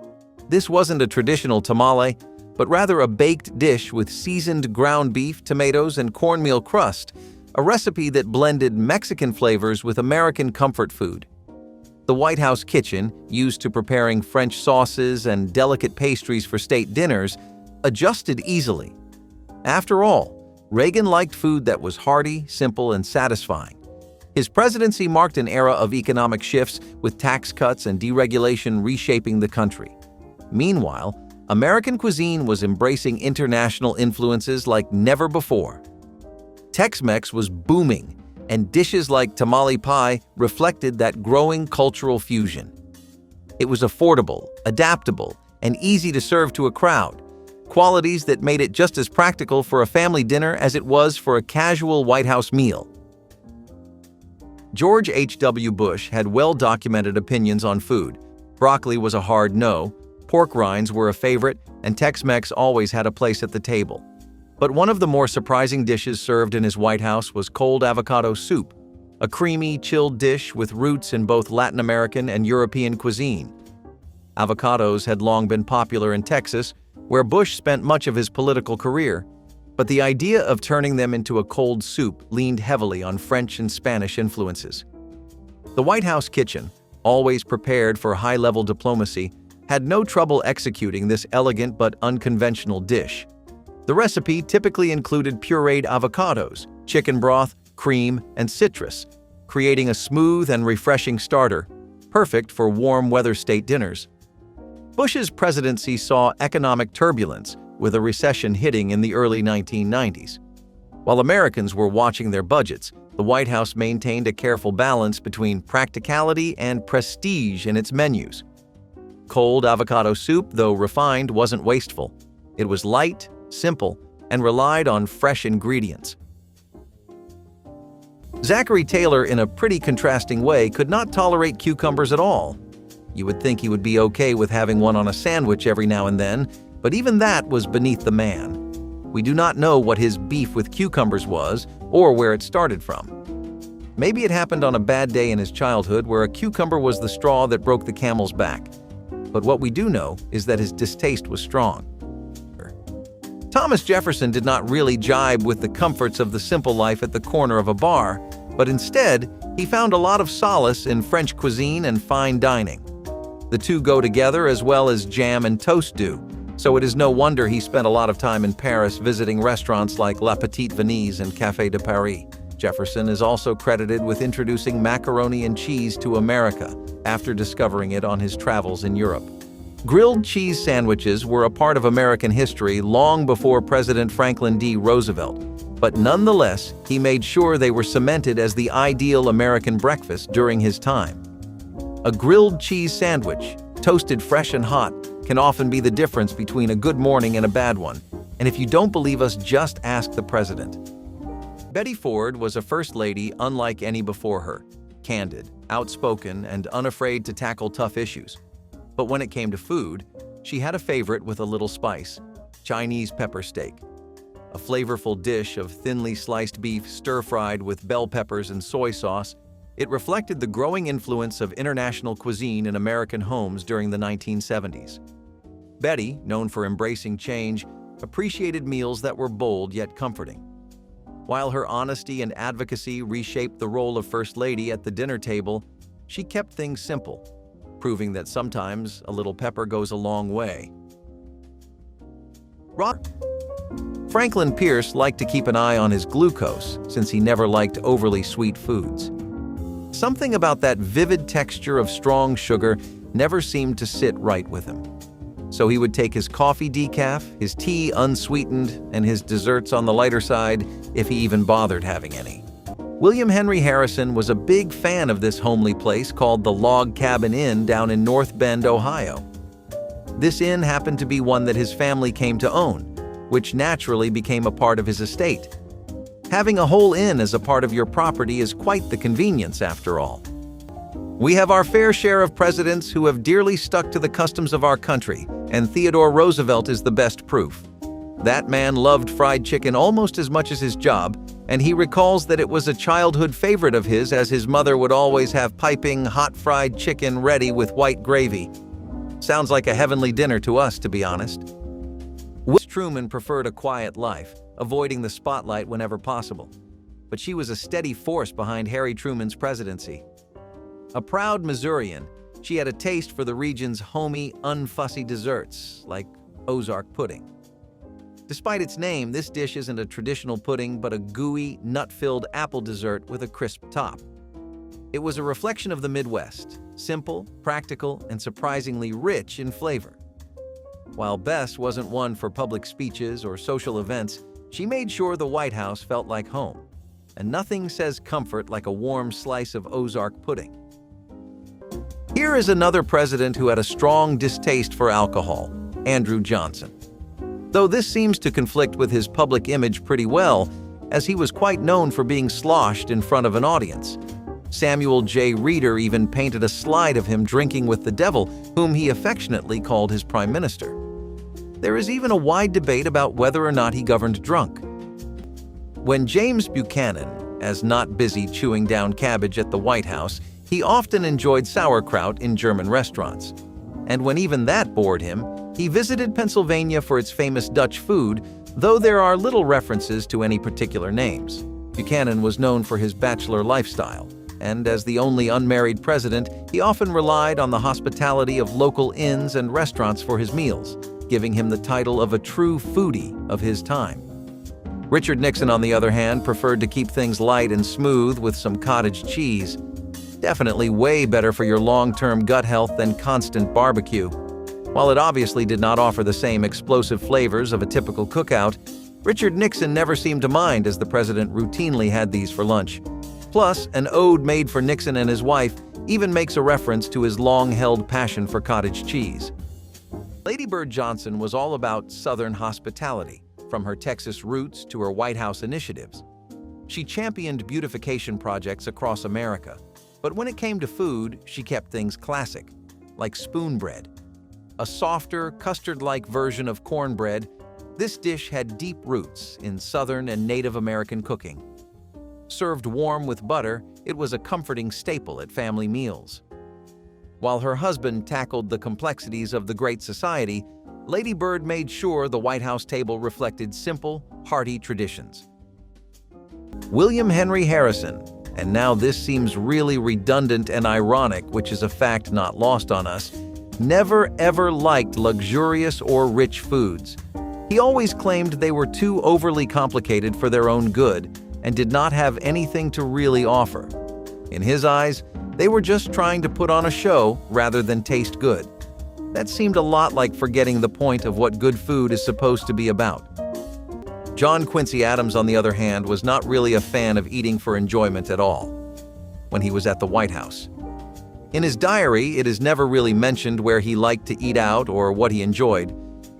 This wasn't a traditional tamale, but rather a baked dish with seasoned ground beef, tomatoes, and cornmeal crust, a recipe that blended Mexican flavors with American comfort food. The White House kitchen, used to preparing French sauces and delicate pastries for state dinners, adjusted easily. After all, Reagan liked food that was hearty, simple, and satisfying. His presidency marked an era of economic shifts, with tax cuts and deregulation reshaping the country. Meanwhile, American cuisine was embracing international influences like never before. Tex-Mex was booming, and dishes like tamale pie reflected that growing cultural fusion. It was affordable, adaptable, and easy to serve to a crowd, qualities that made it just as practical for a family dinner as it was for a casual White House meal. George H.W. Bush had well-documented opinions on food. Broccoli was a hard no, pork rinds were a favorite, and Tex-Mex always had a place at the table. But one of the more surprising dishes served in his White House was cold avocado soup, a creamy, chilled dish with roots in both Latin American and European cuisine. Avocados had long been popular in Texas, where Bush spent much of his political career, but the idea of turning them into a cold soup leaned heavily on French and Spanish influences. The White House kitchen, always prepared for high-level diplomacy, had no trouble executing this elegant but unconventional dish. The recipe typically included pureed avocados, chicken broth, cream, and citrus, creating a smooth and refreshing starter, perfect for warm weather state dinners. Bush's presidency saw economic turbulence, with a recession hitting in the early 1990s. While Americans were watching their budgets, the White House maintained a careful balance between practicality and prestige in its menus. Cold avocado soup, though refined, wasn't wasteful. It was light, simple, and relied on fresh ingredients. Zachary Taylor, in a pretty contrasting way, could not tolerate cucumbers at all. You would think he would be okay with having one on a sandwich every now and then, but even that was beneath the man. We do not know what his beef with cucumbers was or where it started from. Maybe it happened on a bad day in his childhood where a cucumber was the straw that broke the camel's back. But what we do know is that his distaste was strong. Thomas Jefferson did not really jibe with the comforts of the simple life at the corner of a bar, but instead, he found a lot of solace in French cuisine and fine dining. The two go together as well as jam and toast do, so it is no wonder he spent a lot of time in Paris visiting restaurants like La Petite Venise and Café de Paris. Jefferson is also credited with introducing macaroni and cheese to America after discovering it on his travels in Europe. Grilled cheese sandwiches were a part of American history long before President Franklin D. Roosevelt, but nonetheless, he made sure they were cemented as the ideal American breakfast during his time. A grilled cheese sandwich, toasted fresh and hot, can often be the difference between a good morning and a bad one. And if you don't believe us, just ask the president. Betty Ford was a first lady unlike any before her, candid, outspoken, and unafraid to tackle tough issues. But when it came to food, she had a favorite with a little spice: Chinese pepper steak. A flavorful dish of thinly sliced beef stir-fried with bell peppers and soy sauce, it reflected the growing influence of international cuisine in American homes during the 1970s. Betty, known for embracing change, appreciated meals that were bold yet comforting. While her honesty and advocacy reshaped the role of First Lady at the dinner table, she kept things simple, proving that sometimes a little pepper goes a long way. Franklin Pierce liked to keep an eye on his glucose since he never liked overly sweet foods. Something about that vivid texture of strong sugar never seemed to sit right with him. So he would take his coffee decaf, his tea unsweetened, and his desserts on the lighter side, if he even bothered having any. William Henry Harrison was a big fan of this homely place called the Log Cabin Inn down in North Bend, Ohio. This inn happened to be one that his family came to own, which naturally became a part of his estate. Having a whole inn as a part of your property is quite the convenience after all. We have our fair share of presidents who have dearly stuck to the customs of our country, and Theodore Roosevelt is the best proof. That man loved fried chicken almost as much as his job, and he recalls that it was a childhood favorite of his, as his mother would always have piping hot fried chicken ready with white gravy. Sounds like a heavenly dinner to us, to be honest. Truman preferred a quiet life, avoiding the spotlight whenever possible. But she was a steady force behind Harry Truman's presidency. A proud Missourian, she had a taste for the region's homey, unfussy desserts, like Ozark pudding. Despite its name, this dish isn't a traditional pudding but a gooey, nut-filled apple dessert with a crisp top. It was a reflection of the Midwest, simple, practical, and surprisingly rich in flavor. While Bess wasn't one for public speeches or social events, she made sure the White House felt like home. And nothing says comfort like a warm slice of Ozark pudding. Here is another president who had a strong distaste for alcohol, Andrew Johnson. Though this seems to conflict with his public image pretty well, as he was quite known for being sloshed in front of an audience. Samuel J. Reeder even painted a slide of him drinking with the devil, whom he affectionately called his prime minister. There is even a wide debate about whether or not he governed drunk. When James Buchanan, as not busy chewing down cabbage at the White House, he often enjoyed sauerkraut in German restaurants. And when even that bored him, he visited Pennsylvania for its famous Dutch food, though there are little references to any particular names. Buchanan was known for his bachelor lifestyle, and as the only unmarried president, he often relied on the hospitality of local inns and restaurants for his meals, giving him the title of a true foodie of his time. Richard Nixon, on the other hand, preferred to keep things light and smooth with some cottage cheese. Definitely way better for your long-term gut health than constant barbecue. While it obviously did not offer the same explosive flavors of a typical cookout, Richard Nixon never seemed to mind, as the president routinely had these for lunch. Plus, an ode made for Nixon and his wife even makes a reference to his long-held passion for cottage cheese. Lady Bird Johnson was all about Southern hospitality, from her Texas roots to her White House initiatives. She championed beautification projects across America, but when it came to food, she kept things classic, like spoon bread. A softer, custard-like version of cornbread, this dish had deep roots in Southern and Native American cooking. Served warm with butter, it was a comforting staple at family meals. While her husband tackled the complexities of the Great Society, Lady Bird made sure the White House table reflected simple, hearty traditions. William Henry Harrison, and now this seems really redundant and ironic, which is a fact not lost on us, never ever liked luxurious or rich foods. He always claimed they were too overly complicated for their own good and did not have anything to really offer. In his eyes, they were just trying to put on a show rather than taste good. That seemed a lot like forgetting the point of what good food is supposed to be about. John Quincy Adams, on the other hand, was not really a fan of eating for enjoyment at all when he was at the White House. In his diary, it is never really mentioned where he liked to eat out or what he enjoyed,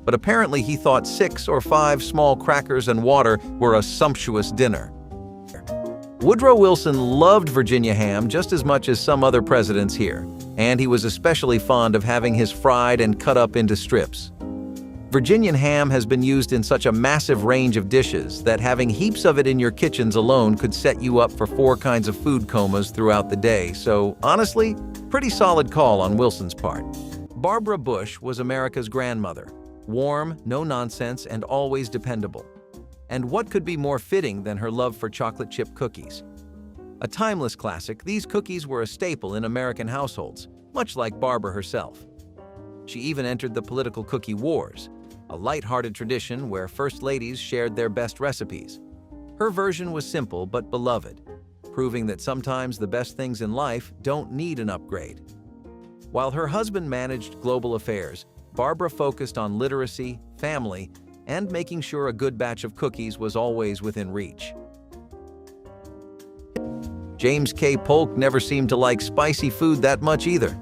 but apparently he thought 6 or 5 small crackers and water were a sumptuous dinner. Woodrow Wilson loved Virginia ham just as much as some other presidents here, and he was especially fond of having his fried and cut up into strips. Virginian ham has been used in such a massive range of dishes that having heaps of it in your kitchens alone could set you up for 4 kinds of food comas throughout the day, so honestly, pretty solid call on Wilson's part. Barbara Bush was America's grandmother, warm, no nonsense, and always dependable. And what could be more fitting than her love for chocolate chip cookies? A timeless classic, these cookies were a staple in American households, much like Barbara herself. She even entered the political cookie wars, a light-hearted tradition where first ladies shared their best recipes. Her version was simple but beloved, proving that sometimes the best things in life don't need an upgrade. While her husband managed global affairs, Barbara focused on literacy, family, and making sure a good batch of cookies was always within reach. James K. Polk never seemed to like spicy food that much either.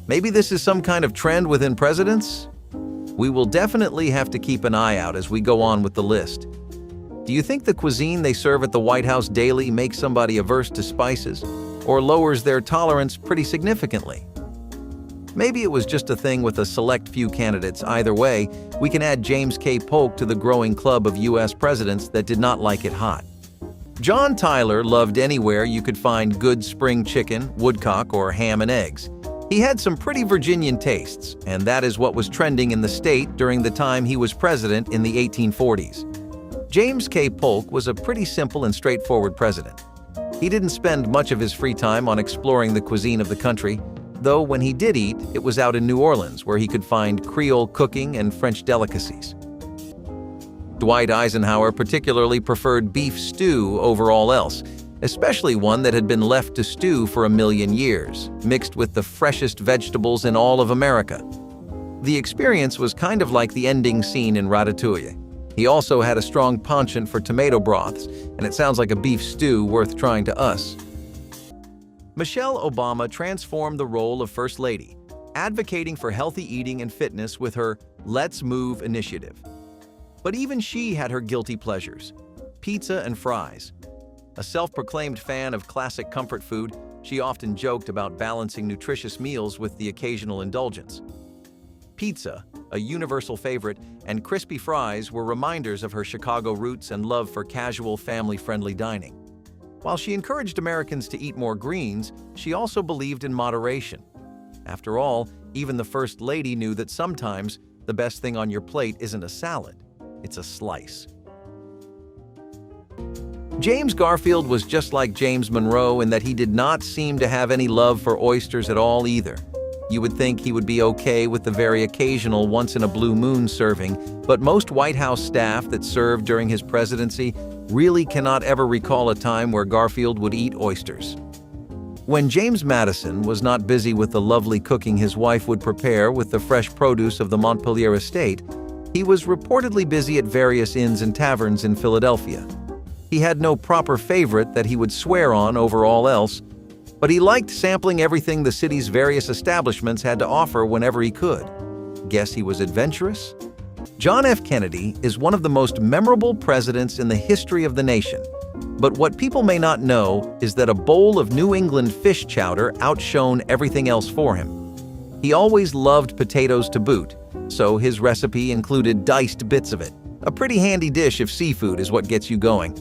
Maybe this is some kind of trend within presidents? We will definitely have to keep an eye out as we go on with the list. Do you think the cuisine they serve at the White House daily makes somebody averse to spices, or lowers their tolerance pretty significantly? Maybe it was just a thing with a select few candidates. Either way, we can add James K. Polk to the growing club of U.S. presidents that did not like it hot. John Tyler loved anywhere you could find good spring chicken, woodcock, or ham and eggs. He had some pretty Virginian tastes, and that is what was trending in the state during the time he was president in the 1840s. James K. Polk was a pretty simple and straightforward president. He didn't spend much of his free time on exploring the cuisine of the country, though when he did eat, it was out in New Orleans where he could find Creole cooking and French delicacies. Dwight Eisenhower particularly preferred beef stew over all else, especially one that had been left to stew for 1,000,000 years, mixed with the freshest vegetables in all of America. The experience was kind of like the ending scene in Ratatouille. He also had a strong penchant for tomato broths, and it sounds like a beef stew worth trying to us. Michelle Obama transformed the role of First Lady, advocating for healthy eating and fitness with her Let's Move initiative. But even she had her guilty pleasures: pizza and fries. A self-proclaimed fan of classic comfort food, she often joked about balancing nutritious meals with the occasional indulgence. Pizza, a universal favorite, and crispy fries were reminders of her Chicago roots and love for casual, family-friendly dining. While she encouraged Americans to eat more greens, she also believed in moderation. After all, even the First Lady knew that sometimes the best thing on your plate isn't a salad, it's a slice. James Garfield was just like James Monroe in that he did not seem to have any love for oysters at all either. You would think he would be okay with the very occasional once-in-a-blue-moon serving, but most White House staff that served during his presidency really cannot ever recall a time where Garfield would eat oysters. When James Madison was not busy with the lovely cooking his wife would prepare with the fresh produce of the Montpelier estate, he was reportedly busy at various inns and taverns in Philadelphia. He had no proper favorite that he would swear on over all else, but he liked sampling everything the city's various establishments had to offer whenever he could. Guess he was adventurous? John F. Kennedy is one of the most memorable presidents in the history of the nation. But what people may not know is that a bowl of New England fish chowder outshone everything else for him. He always loved potatoes to boot, so his recipe included diced bits of it. A pretty handy dish if seafood is what gets you going.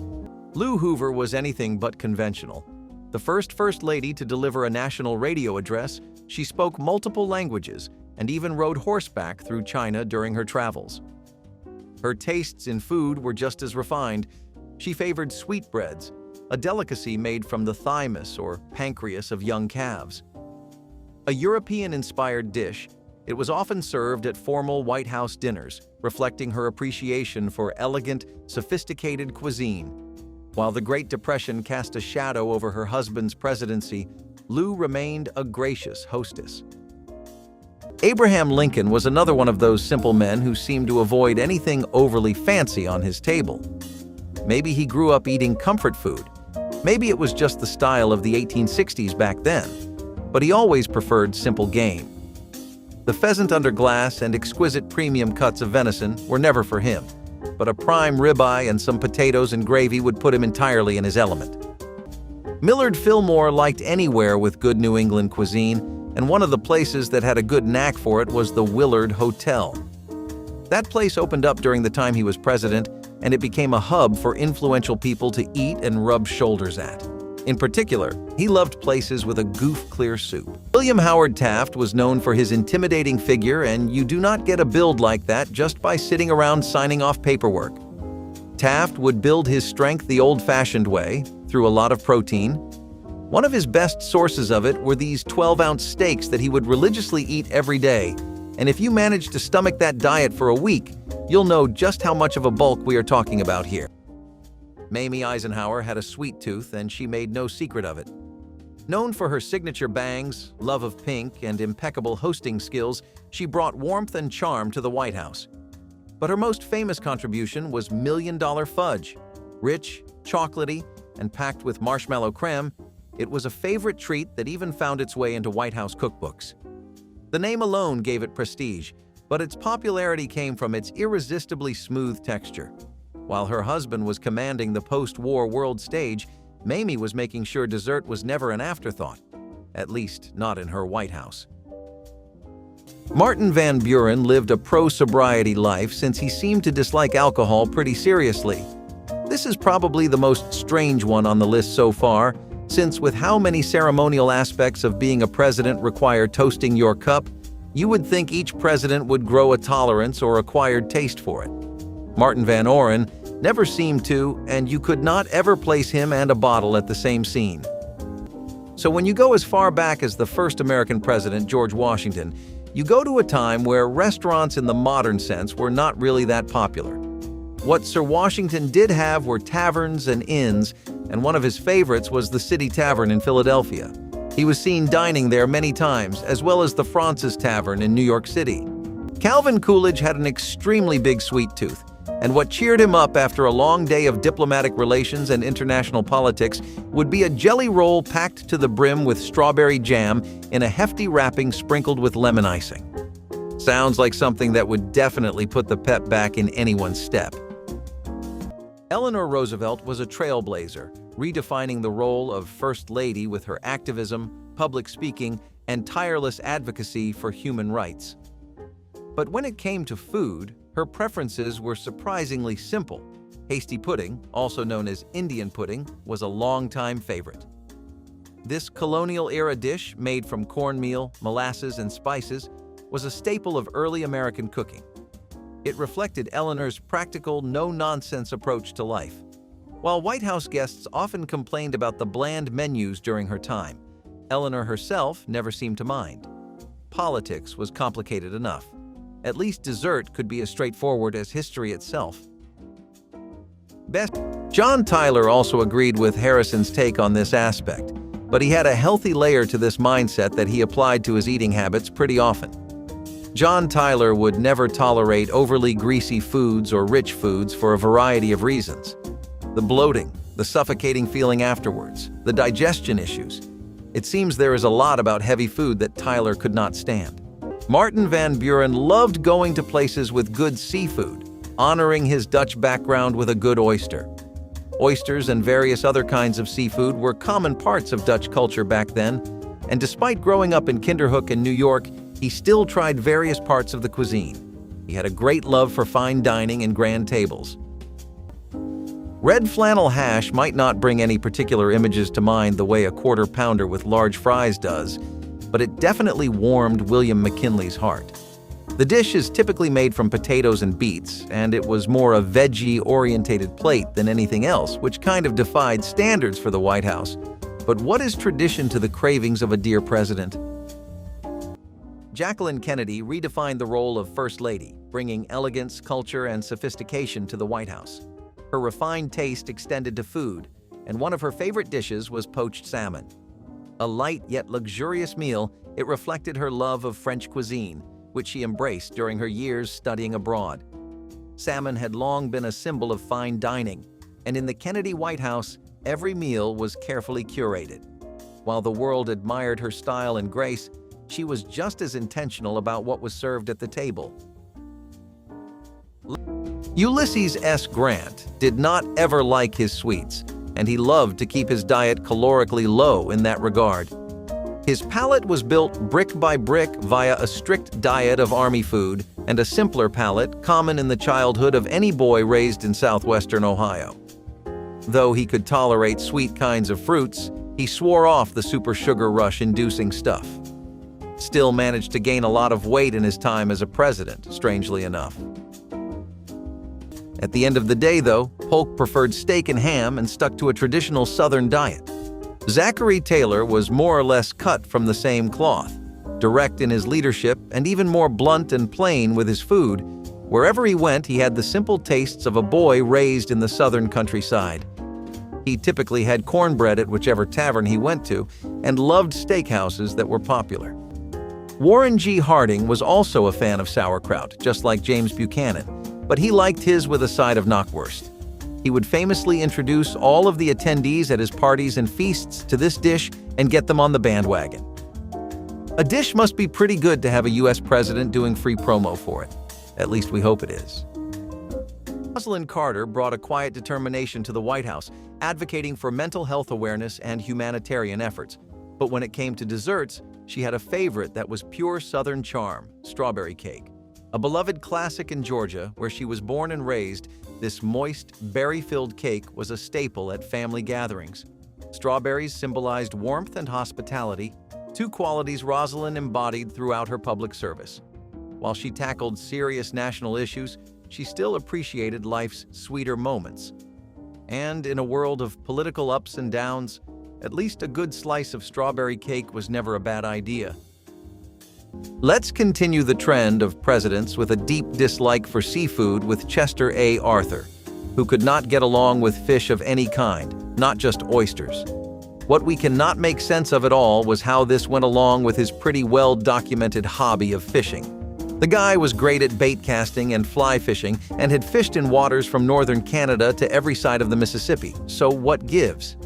Lou Hoover was anything but conventional. The First Lady to deliver a national radio address, she spoke multiple languages and even rode horseback through China during her travels. Her tastes in food were just as refined. She favored sweetbreads, a delicacy made from the thymus or pancreas of young calves. A European-inspired dish, it was often served at formal White House dinners, reflecting her appreciation for elegant, sophisticated cuisine. While the Great Depression cast a shadow over her husband's presidency, Lou remained a gracious hostess. Abraham Lincoln was another one of those simple men who seemed to avoid anything overly fancy on his table. Maybe he grew up eating comfort food. Maybe it was just the style of the 1860s back then. But he always preferred simple game. The pheasant under glass and exquisite premium cuts of venison were never for him, but a prime ribeye and some potatoes and gravy would put him entirely in his element. Millard Fillmore liked anywhere with good New England cuisine, and one of the places that had a good knack for it was the Willard Hotel. That place opened up during the time he was president, and it became a hub for influential people to eat and rub shoulders at. In particular, he loved places with a goof-clear soup. William Howard Taft was known for his intimidating figure, and you do not get a build like that just by sitting around signing off paperwork. Taft would build his strength the old-fashioned way, through a lot of protein. One of his best sources of it were these 12-ounce steaks that he would religiously eat every day, and if you manage to stomach that diet for a week, you'll know just how much of a bulk we are talking about here. Mamie Eisenhower had a sweet tooth, and she made no secret of it. Known for her signature bangs, love of pink, and impeccable hosting skills, she brought warmth and charm to the White House. But her most famous contribution was $1,000,000 fudge. Rich, chocolatey, and packed with marshmallow creme, it was a favorite treat that even found its way into White House cookbooks. The name alone gave it prestige, but its popularity came from its irresistibly smooth texture. While her husband was commanding the post-war world stage, Mamie was making sure dessert was never an afterthought, at least not in her White House. Martin Van Buren lived a pro-sobriety life since he seemed to dislike alcohol pretty seriously. This is probably the most strange one on the list so far, since with how many ceremonial aspects of being a president require toasting your cup, you would think each president would grow a tolerance or acquired taste for it. Martin Van Buren never seemed to, and you could not ever place him and a bottle at the same scene. So when you go as far back as the first American president, George Washington, you go to a time where restaurants in the modern sense were not really that popular. What Sir Washington did have were taverns and inns, and one of his favorites was the City Tavern in Philadelphia. He was seen dining there many times, as well as the Fraunces Tavern in New York City. Calvin Coolidge had an extremely big sweet tooth, and what cheered him up after a long day of diplomatic relations and international politics would be a jelly roll packed to the brim with strawberry jam in a hefty wrapping sprinkled with lemon icing. Sounds like something that would definitely put the pep back in anyone's step. Eleanor Roosevelt was a trailblazer, redefining the role of First Lady with her activism, public speaking, and tireless advocacy for human rights. But when it came to food, her preferences were surprisingly simple. Hasty pudding, also known as Indian pudding, was a longtime favorite. This colonial-era dish, made from cornmeal, molasses, and spices, was a staple of early American cooking. It reflected Eleanor's practical, no-nonsense approach to life. While White House guests often complained about the bland menus during her time, Eleanor herself never seemed to mind. Politics was complicated enough. At least dessert could be as straightforward as history itself. John Tyler also agreed with Harrison's take on this aspect, but he had a healthy layer to this mindset that he applied to his eating habits pretty often. John Tyler would never tolerate overly greasy foods or rich foods for a variety of reasons. The bloating, the suffocating feeling afterwards, the digestion issues. It seems there is a lot about heavy food that Tyler could not stand. Martin Van Buren loved going to places with good seafood, honoring his Dutch background with a good oyster. Oysters and various other kinds of seafood were common parts of Dutch culture back then, and despite growing up in Kinderhook in New York, he still tried various parts of the cuisine. He had a great love for fine dining and grand tables. Red flannel hash might not bring any particular images to mind the way a quarter pounder with large fries does, but it definitely warmed William McKinley's heart. The dish is typically made from potatoes and beets, and it was more a veggie-orientated plate than anything else, which kind of defied standards for the White House. But what is tradition to the cravings of a dear president? Jacqueline Kennedy redefined the role of First Lady, bringing elegance, culture, and sophistication to the White House. Her refined taste extended to food, and one of her favorite dishes was poached salmon. A light yet luxurious meal, it reflected her love of French cuisine, which she embraced during her years studying abroad. Salmon had long been a symbol of fine dining, and in the Kennedy White House, every meal was carefully curated. While the world admired her style and grace, she was just as intentional about what was served at the table. Ulysses S. Grant did not ever like his sweets, and he loved to keep his diet calorically low in that regard. His palate was built brick by brick via a strict diet of Army food and a simpler palate common in the childhood of any boy raised in southwestern Ohio. Though he could tolerate sweet kinds of fruits, he swore off the super sugar rush-inducing stuff. Still managed to gain a lot of weight in his time as a president, strangely enough. At the end of the day, though, Polk preferred steak and ham and stuck to a traditional Southern diet. Zachary Taylor was more or less cut from the same cloth, direct in his leadership and even more blunt and plain with his food. Wherever he went, he had the simple tastes of a boy raised in the Southern countryside. He typically had cornbread at whichever tavern he went to and loved steakhouses that were popular. Warren G. Harding was also a fan of sauerkraut, just like James Buchanan, but he liked his with a side of knockwurst. He would famously introduce all of the attendees at his parties and feasts to this dish and get them on the bandwagon. A dish must be pretty good to have a U.S. president doing free promo for it. At least we hope it is. Rosalind Carter brought a quiet determination to the White House, advocating for mental health awareness and humanitarian efforts. But when it came to desserts, she had a favorite that was pure Southern charm: strawberry cake. A beloved classic in Georgia, where she was born and raised, this moist, berry-filled cake was a staple at family gatherings. Strawberries symbolized warmth and hospitality, two qualities Rosalind embodied throughout her public service. While she tackled serious national issues, she still appreciated life's sweeter moments. And in a world of political ups and downs, at least a good slice of strawberry cake was never a bad idea. Let's continue the trend of presidents with a deep dislike for seafood with Chester A. Arthur, who could not get along with fish of any kind, not just oysters. What we cannot make sense of at all was how this went along with his pretty well-documented hobby of fishing. The guy was great at bait casting and fly fishing and had fished in waters from northern Canada to every side of the Mississippi, so what gives?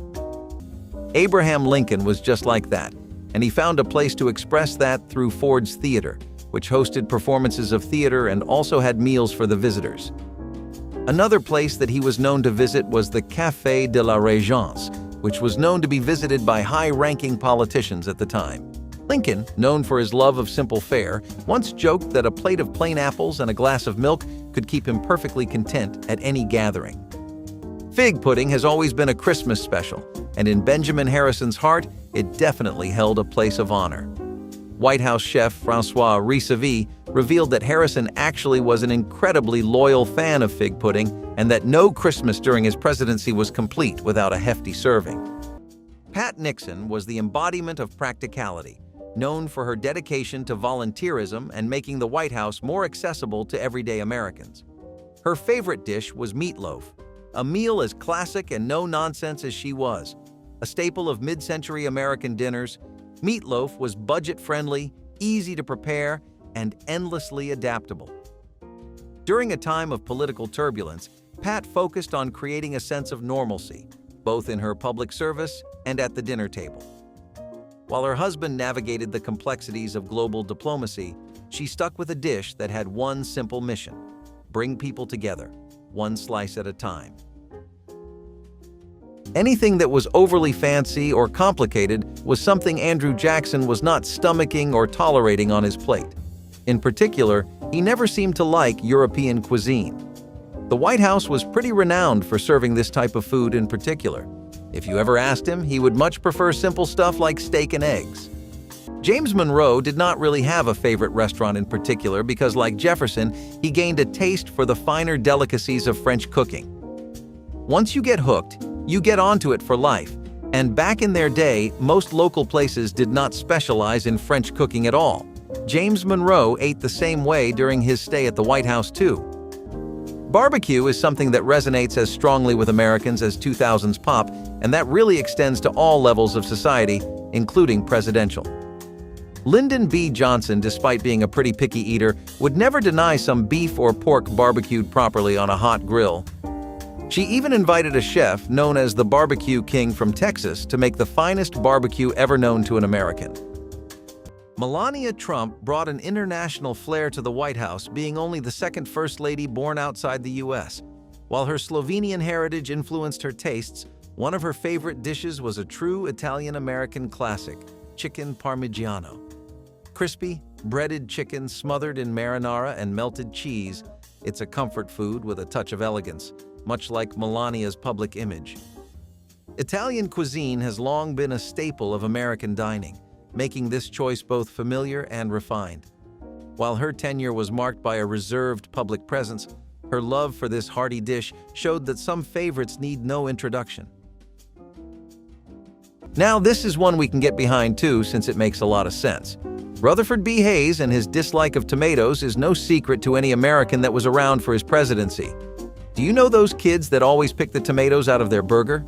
Abraham Lincoln was just like that, and he found a place to express that through Ford's Theater, which hosted performances of theater and also had meals for the visitors. Another place that he was known to visit was the Café de la Régence, which was known to be visited by high-ranking politicians at the time. Lincoln, known for his love of simple fare, once joked that a plate of plain apples and a glass of milk could keep him perfectly content at any gathering. Fig pudding has always been a Christmas special, and in Benjamin Harrison's heart, it definitely held a place of honor. White House chef François Ricevy revealed that Harrison actually was an incredibly loyal fan of fig pudding and that no Christmas during his presidency was complete without a hefty serving. Pat Nixon was the embodiment of practicality, known for her dedication to volunteerism and making the White House more accessible to everyday Americans. Her favorite dish was meatloaf, a meal as classic and no-nonsense as she was. A staple of mid-century American dinners, meatloaf was budget-friendly, easy to prepare, and endlessly adaptable. During a time of political turbulence, Pat focused on creating a sense of normalcy, both in her public service and at the dinner table. While her husband navigated the complexities of global diplomacy, she stuck with a dish that had one simple mission: bring people together, one slice at a time. Anything that was overly fancy or complicated was something Andrew Jackson was not stomaching or tolerating on his plate. In particular, he never seemed to like European cuisine. The White House was pretty renowned for serving this type of food in particular. If you ever asked him, he would much prefer simple stuff like steak and eggs. James Monroe did not really have a favorite restaurant in particular because, like Jefferson, he gained a taste for the finer delicacies of French cooking. Once you get hooked, you get onto it for life, and back in their day, most local places did not specialize in French cooking at all. James Monroe ate the same way during his stay at the White House too. Barbecue is something that resonates as strongly with Americans as 2000s pop, and that really extends to all levels of society, including presidential. Lyndon B. Johnson, despite being a pretty picky eater, would never deny some beef or pork barbecued properly on a hot grill. She even invited a chef known as the Barbecue King from Texas to make the finest barbecue ever known to an American. Melania Trump brought an international flair to the White House, being only the second First Lady born outside the U.S. While her Slovenian heritage influenced her tastes, one of her favorite dishes was a true Italian-American classic, chicken parmigiano. Crispy, breaded chicken smothered in marinara and melted cheese, it's a comfort food with a touch of elegance, much like Melania's public image. Italian cuisine has long been a staple of American dining, making this choice both familiar and refined. While her tenure was marked by a reserved public presence, her love for this hearty dish showed that some favorites need no introduction. Now, this is one we can get behind too, since it makes a lot of sense. Rutherford B. Hayes and his dislike of tomatoes is no secret to any American that was around for his presidency. Do you know those kids that always pick the tomatoes out of their burger?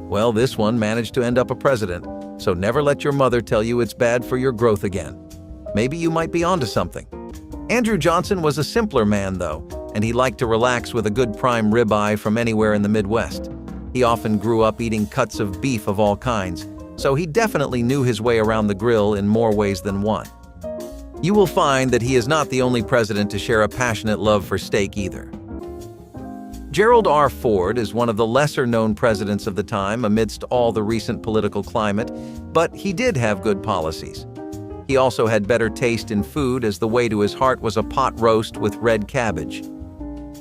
Well, this one managed to end up a president, so never let your mother tell you it's bad for your growth again. Maybe you might be onto something. Andrew Johnson was a simpler man, though, and he liked to relax with a good prime ribeye from anywhere in the Midwest. He often grew up eating cuts of beef of all kinds, so he definitely knew his way around the grill in more ways than one. You will find that he is not the only president to share a passionate love for steak either. Gerald R. Ford is one of the lesser-known presidents of the time amidst all the recent political climate, but he did have good policies. He also had better taste in food, as the way to his heart was a pot roast with red cabbage.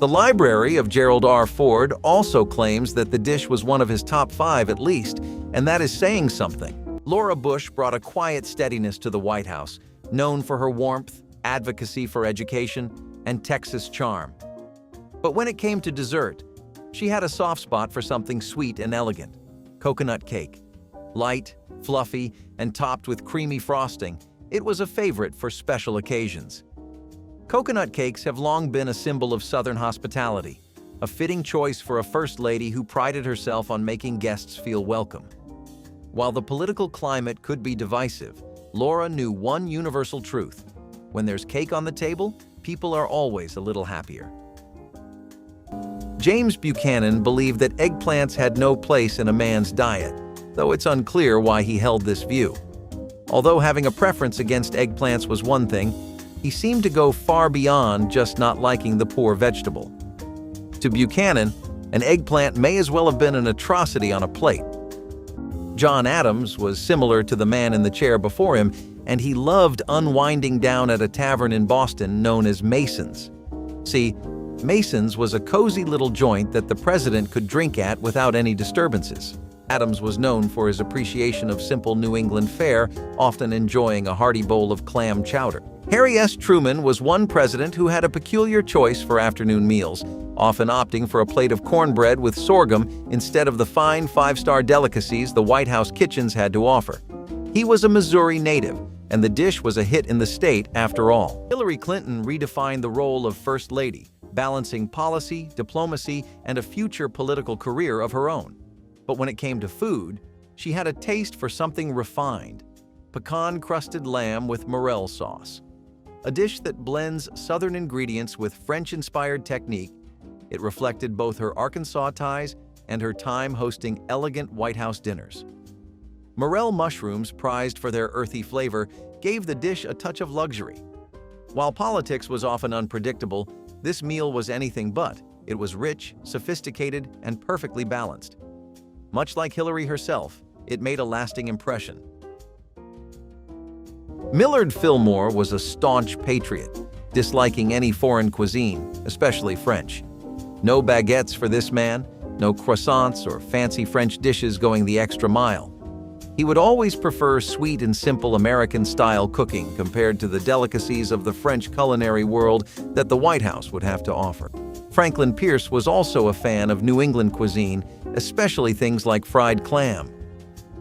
The library of Gerald R. Ford also claims that the dish was one of his top 5 at least, and that is saying something. Laura Bush brought a quiet steadiness to the White House, known for her warmth, advocacy for education, and Texas charm. But when it came to dessert, she had a soft spot for something sweet and elegant: coconut cake. Light, fluffy, and topped with creamy frosting, it was a favorite for special occasions. Coconut cakes have long been a symbol of Southern hospitality, a fitting choice for a first lady who prided herself on making guests feel welcome. While the political climate could be divisive, Laura knew one universal truth: when there's cake on the table, people are always a little happier. James Buchanan believed that eggplants had no place in a man's diet, though it's unclear why he held this view. Although having a preference against eggplants was one thing, he seemed to go far beyond just not liking the poor vegetable. To Buchanan, an eggplant may as well have been an atrocity on a plate. John Adams was similar to the man in the chair before him, and he loved unwinding down at a tavern in Boston known as Mason's. See, Mason's was a cozy little joint that the president could drink at without any disturbances. Adams was known for his appreciation of simple New England fare, often enjoying a hearty bowl of clam chowder. Harry S. Truman was one president who had a peculiar choice for afternoon meals, often opting for a plate of cornbread with sorghum instead of the fine 5-star delicacies the White House kitchens had to offer. He was a Missouri native, and the dish was a hit in the state after all. Hillary Clinton redefined the role of First Lady, balancing policy, diplomacy, and a future political career of her own. But when it came to food, she had a taste for something refined: pecan-crusted lamb with morel sauce. A dish that blends Southern ingredients with French-inspired technique, it reflected both her Arkansas ties and her time hosting elegant White House dinners. Morel mushrooms, prized for their earthy flavor, gave the dish a touch of luxury. While politics was often unpredictable, this meal was anything but. It was rich, sophisticated, and perfectly balanced. Much like Hillary herself, it made a lasting impression. Millard Fillmore was a staunch patriot, disliking any foreign cuisine, especially French. No baguettes for this man, no croissants or fancy French dishes going the extra mile. He would always prefer sweet and simple American-style cooking compared to the delicacies of the French culinary world that the White House would have to offer. Franklin Pierce was also a fan of New England cuisine, especially things like fried clam.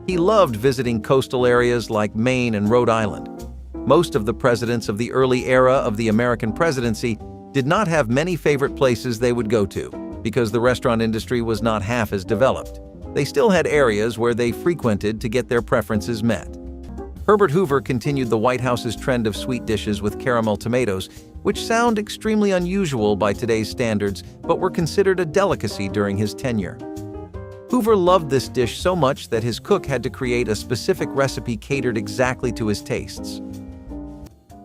He loved visiting coastal areas like Maine and Rhode Island. Most of the presidents of the early era of the American presidency did not have many favorite places they would go to, because the restaurant industry was not half as developed. They still had areas where they frequented to get their preferences met. Herbert Hoover continued the White House's trend of sweet dishes with caramel tomatoes, which sound extremely unusual by today's standards, but were considered a delicacy during his tenure. Hoover loved this dish so much that his cook had to create a specific recipe catered exactly to his tastes.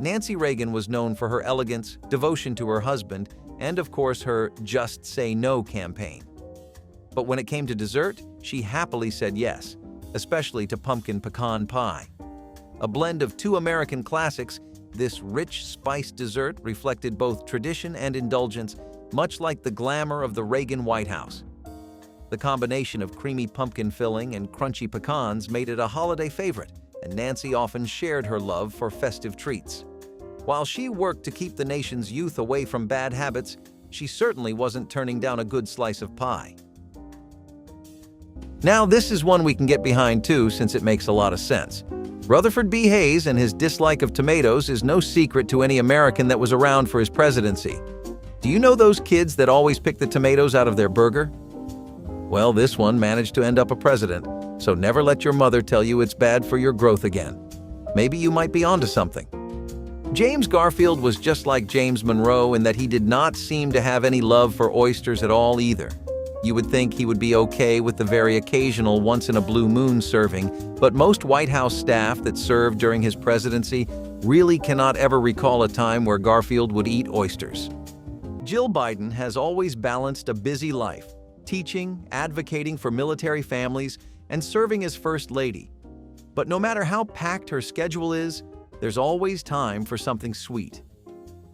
Nancy Reagan was known for her elegance, devotion to her husband, and of course her "Just Say No" campaign. But when it came to dessert, she happily said yes, especially to pumpkin pecan pie. A blend of two American classics, this rich, spiced dessert reflected both tradition and indulgence, much like the glamour of the Reagan White House. The combination of creamy pumpkin filling and crunchy pecans made it a holiday favorite, and Nancy often shared her love for festive treats. While she worked to keep the nation's youth away from bad habits, she certainly wasn't turning down a good slice of pie. Now, this is one we can get behind too, since it makes a lot of sense. Rutherford B. Hayes and his dislike of tomatoes is no secret to any American that was around for his presidency. Do you know those kids that always pick the tomatoes out of their burger? Well, this one managed to end up a president, so never let your mother tell you it's bad for your growth again. Maybe you might be onto something. James Garfield was just like James Monroe in that he did not seem to have any love for oysters at all either. You would think he would be okay with the very occasional once-in-a-blue-moon serving, but most White House staff that served during his presidency really cannot ever recall a time where Garfield would eat oysters. Jill Biden has always balanced a busy life, teaching, advocating for military families, and serving as First Lady. But no matter how packed her schedule is, there's always time for something sweet.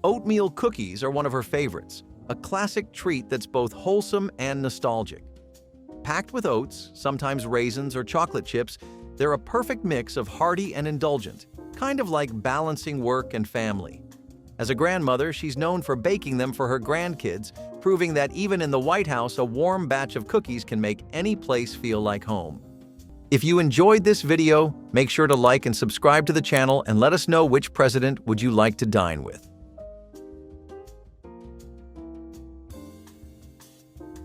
Oatmeal cookies are one of her favorites, a classic treat that's both wholesome and nostalgic. Packed with oats, sometimes raisins or chocolate chips, they're a perfect mix of hearty and indulgent, kind of like balancing work and family. As a grandmother, she's known for baking them for her grandkids, proving that even in the White House, a warm batch of cookies can make any place feel like home. If you enjoyed this video, make sure to like and subscribe to the channel and let us know which president would you like to dine with.